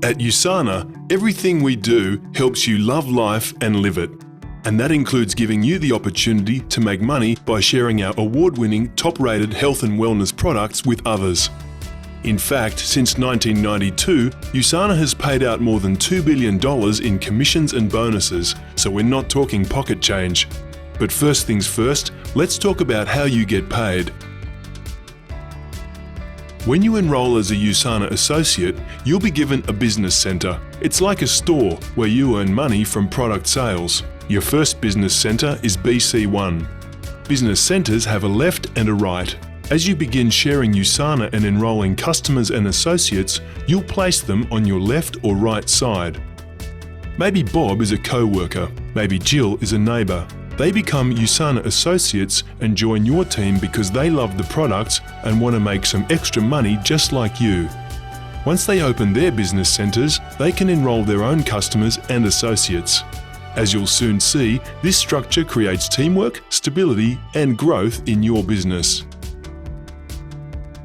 At USANA, everything we do helps you love life and live it. And that includes giving you the opportunity to make money by sharing our award-winning, top-rated health and wellness products with others. In fact, since 1992, USANA has paid out more than $2 billion in commissions and bonuses, so we're not talking pocket change. But first things first, let's talk about how you get paid. When you enroll as a USANA associate, you'll be given a business centre. It's like a store where you earn money from product sales. Your first business centre is BC1. Business centres have a left and a right. As you begin sharing USANA and enrolling customers and associates, you'll place them on your left or right side. Maybe Bob is a co-worker, maybe Jill is a neighbour. They become USANA associates and join your team because they love the products and want to make some extra money just like you. Once they open their business centres, they can enrol their own customers and associates. As you'll soon see, this structure creates teamwork, stability, and growth in your business.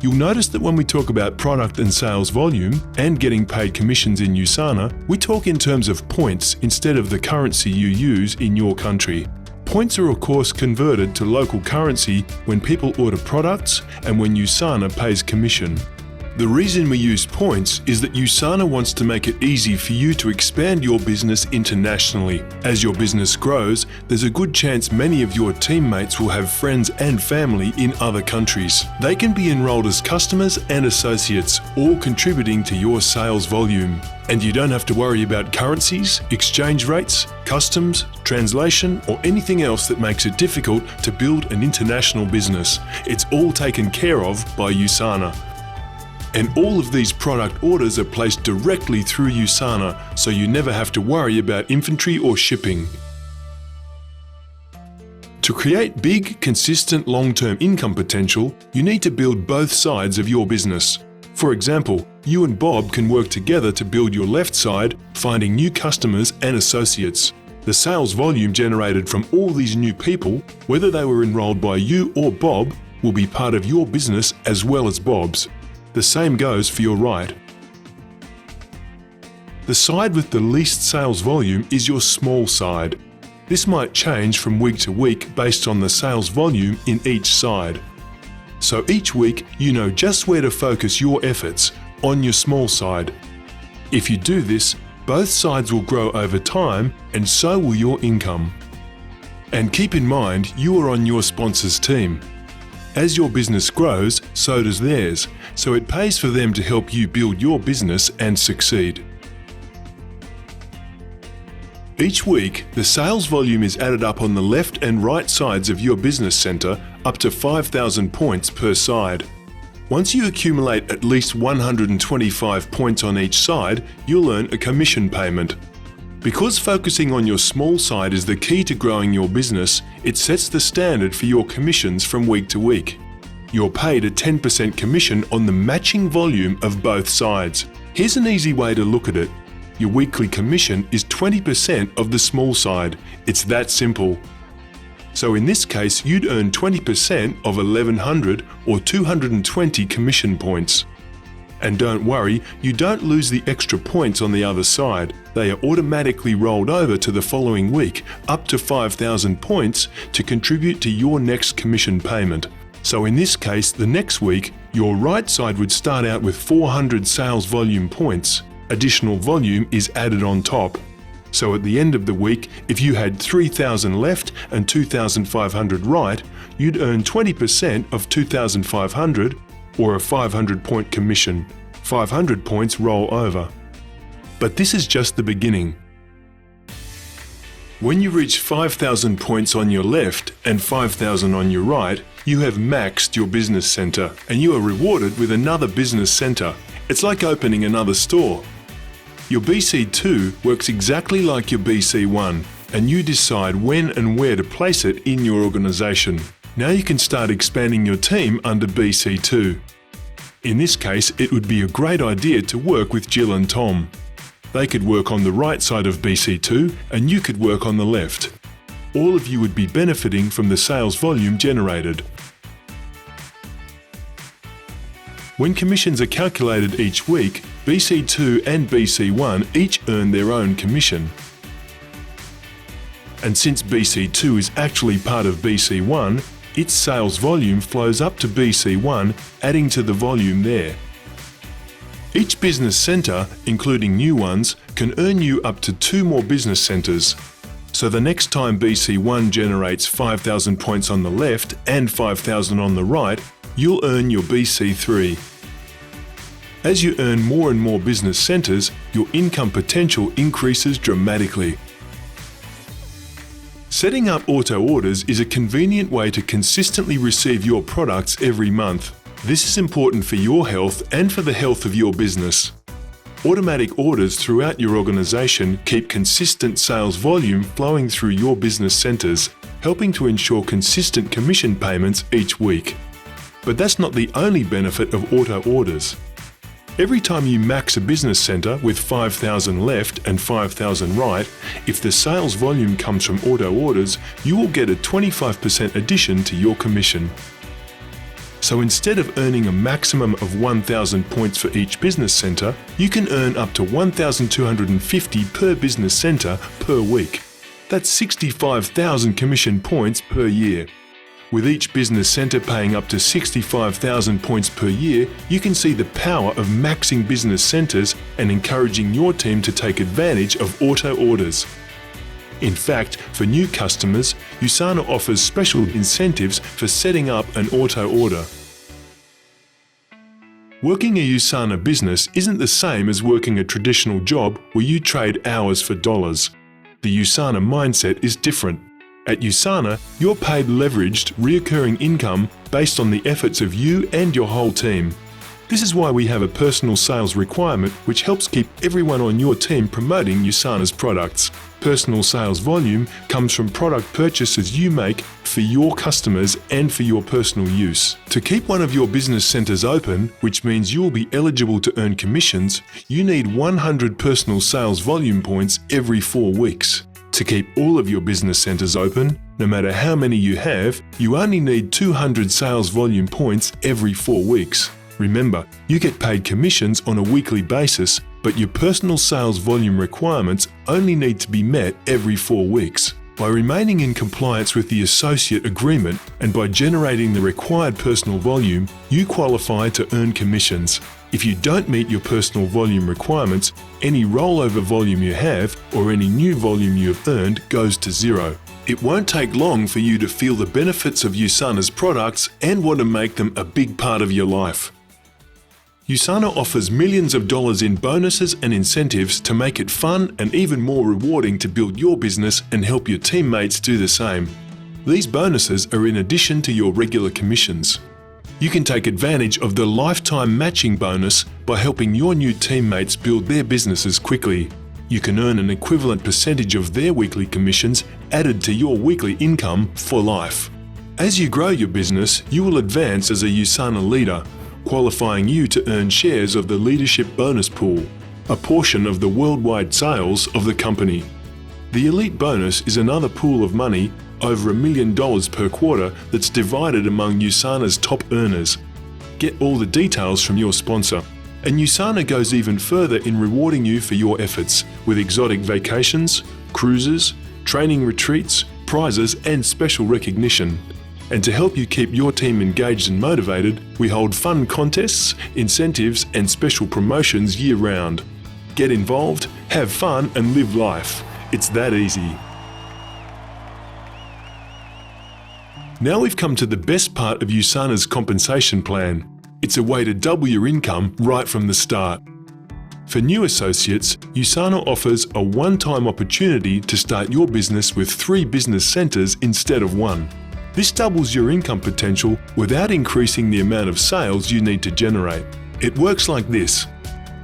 You'll notice that when we talk about product and sales volume and getting paid commissions in USANA, we talk in terms of points instead of the currency you use in your country. Points are of course converted to local currency when people order products and when USANA pays commission. The reason we use points is that USANA wants to make it easy for you to expand your business internationally. As your business grows, there's a good chance many of your teammates will have friends and family in other countries. They can be enrolled as customers and associates, all contributing to your sales volume. And you don't have to worry about currencies, exchange rates, customs, translation, or anything else that makes it difficult to build an international business. It's all taken care of by USANA. And all of these product orders are placed directly through USANA, so you never have to worry about inventory or shipping. To create big, consistent long-term income potential, you need to build both sides of your business. For example, you and Bob can work together to build your left side, finding new customers and associates. The sales volume generated from all these new people, whether they were enrolled by you or Bob, will be part of your business as well as Bob's. The same goes for your right. The side with the least sales volume is your small side. This might change from week to week based on the sales volume in each side. So each week you know just where to focus your efforts on your small side. If you do this, both sides will grow over time and so will your income. And keep in mind you are on your sponsor's team. As your business grows, so does theirs, so it pays for them to help you build your business and succeed. Each week, the sales volume is added up on the left and right sides of your business centre up to 5,000 points per side. Once you accumulate at least 125 points on each side, you'll earn a commission payment. Because focusing on your small side is the key to growing your business, it sets the standard for your commissions from week to week. You're paid a 10% commission on the matching volume of both sides. Here's an easy way to look at it. Your weekly commission is 20% of the small side. It's that simple. So in this case, you'd earn 20% of 1,100 or 220 commission points. And don't worry, you don't lose the extra points on the other side. They are automatically rolled over to the following week, up to 5,000 points to contribute to your next commission payment. So in this case, the next week, your right side would start out with 400 sales volume points. Additional volume is added on top. So at the end of the week, if you had 3,000 left and 2,500 right, you'd earn 20% of 2,500 or a 500-point commission. 500 points roll over. But this is just the beginning. When you reach 5,000 points on your left and 5,000 on your right, you have maxed your business centre and you are rewarded with another business centre. It's like opening another store. Your BC2 works exactly like your BC1 and you decide when and where to place it in your organisation. Now you can start expanding your team under BC2. In this case, it would be a great idea to work with Jill and Tom. They could work on the right side of BC2 and you could work on the left. All of you would be benefiting from the sales volume generated. When commissions are calculated each week, BC2 and BC1 each earn their own commission. And since BC2 is actually part of BC1, its sales volume flows up to BC1, adding to the volume there. Each business centre, including new ones, can earn you up to 2 more business centres. So the next time BC1 generates 5,000 points on the left and 5,000 on the right, you'll earn your BC3. As you earn more and more business centres, your income potential increases dramatically. Setting up auto orders is a convenient way to consistently receive your products every month. This is important for your health and for the health of your business. Automatic orders throughout your organisation keep consistent sales volume flowing through your business centres, helping to ensure consistent commission payments each week. But that's not the only benefit of auto orders. Every time you max a business centre with 5,000 left and 5,000 right, if the sales volume comes from auto orders, you will get a 25% addition to your commission. So instead of earning a maximum of 1,000 points for each business centre, you can earn up to 1,250 per business centre per week. That's 65,000 commission points per year. With each business centre paying up to 65,000 points per year, you can see the power of maxing business centres and encouraging your team to take advantage of auto orders. In fact, for new customers, USANA offers special incentives for setting up an auto order. Working a USANA business isn't the same as working a traditional job where you trade hours for dollars. The USANA mindset is different. At USANA, you're paid leveraged, recurring income based on the efforts of you and your whole team. This is why we have a personal sales requirement which helps keep everyone on your team promoting USANA's products. Personal sales volume comes from product purchases you make for your customers and for your personal use. To keep one of your business centres open, which means you will be eligible to earn commissions, you need 100 personal sales volume points every 4 weeks. To keep all of your business centres open, no matter how many you have, you only need 200 sales volume points every 4 weeks. Remember, you get paid commissions on a weekly basis, but your personal sales volume requirements only need to be met every 4 weeks. By remaining in compliance with the associate agreement and by generating the required personal volume, you qualify to earn commissions. If you don't meet your personal volume requirements, any rollover volume you have or any new volume you have earned goes to zero. It won't take long for you to feel the benefits of USANA's products and want to make them a big part of your life. USANA offers millions of dollars in bonuses and incentives to make it fun and even more rewarding to build your business and help your teammates do the same. These bonuses are in addition to your regular commissions. You can take advantage of the lifetime matching bonus by helping your new teammates build their businesses quickly. You can earn an equivalent percentage of their weekly commissions added to your weekly income for life. As you grow your business, you will advance as a USANA leader, qualifying you to earn shares of the leadership bonus pool, a portion of the worldwide sales of the company. The elite bonus is another pool of money, over $1 million per quarter, that's divided among USANA's top earners. Get all the details from your sponsor. And USANA goes even further in rewarding you for your efforts, with exotic vacations, cruises, training retreats, prizes and special recognition. And to help you keep your team engaged and motivated, we hold fun contests, incentives and special promotions year-round. Get involved, have fun and live life. It's that easy. Now we've come to the best part of USANA's compensation plan. It's a way to double your income right from the start. For new associates, USANA offers a one-time opportunity to start your business with 3 business centres instead of 1. This doubles your income potential without increasing the amount of sales you need to generate. It works like this.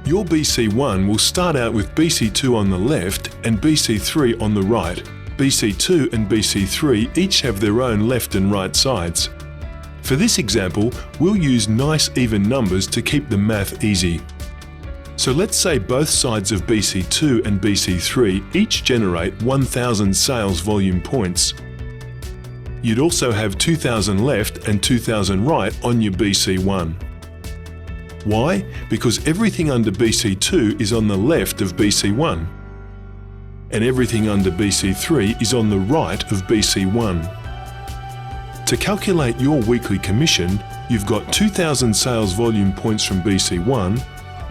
Your BC1 will start out with BC2 on the left and BC3 on the right. BC2 and BC3 each have their own left and right sides. For this example, we'll use nice even numbers to keep the math easy. So let's say both sides of BC2 and BC3 each generate 1,000 sales volume points. You'd also have 2,000 left and 2,000 right on your BC1. Why? Because everything under BC2 is on the left of BC1, and everything under BC3 is on the right of BC1. To calculate your weekly commission, you've got 2,000 sales volume points from BC1,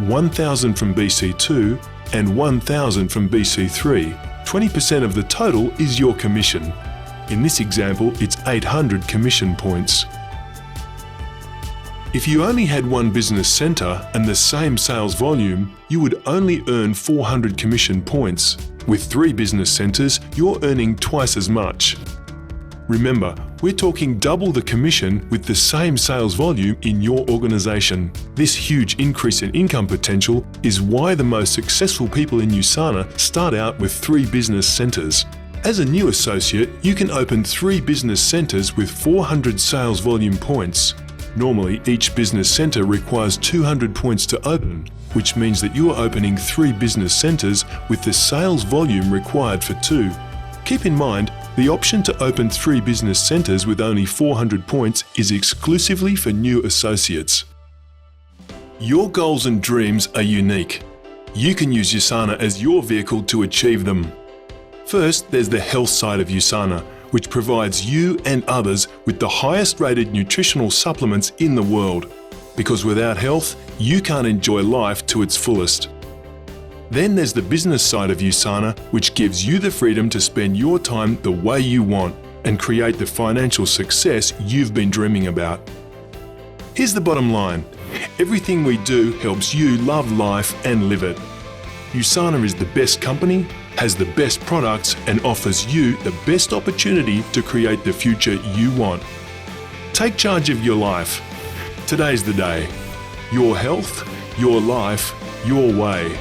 1,000 from BC2, and 1,000 from BC3. 20% of the total is your commission. In this example, it's 800 commission points. If you only had one business centre and the same sales volume, you would only earn 400 commission points. With 3 business centres, you're earning twice as much. Remember, we're talking double the commission with the same sales volume in your organisation. This huge increase in income potential is why the most successful people in USANA start out with 3 business centres. As a new associate, you can open 3 business centres with 400 sales volume points. Normally, each business centre requires 200 points to open, which means that you are opening 3 business centres with the sales volume required for 2. Keep in mind, the option to open 3 business centres with only 400 points is exclusively for new associates. Your goals and dreams are unique. You can use USANA as your vehicle to achieve them. First, there's the health side of USANA, which provides you and others with the highest rated nutritional supplements in the world. Because without health, you can't enjoy life to its fullest. Then there's the business side of USANA, which gives you the freedom to spend your time the way you want and create the financial success you've been dreaming about. Here's the bottom line. Everything we do helps you love life and live it. USANA is the best company, has the best products, and offers you the best opportunity to create the future you want. Take charge of your life. Today's the day. Your health, your life, your way.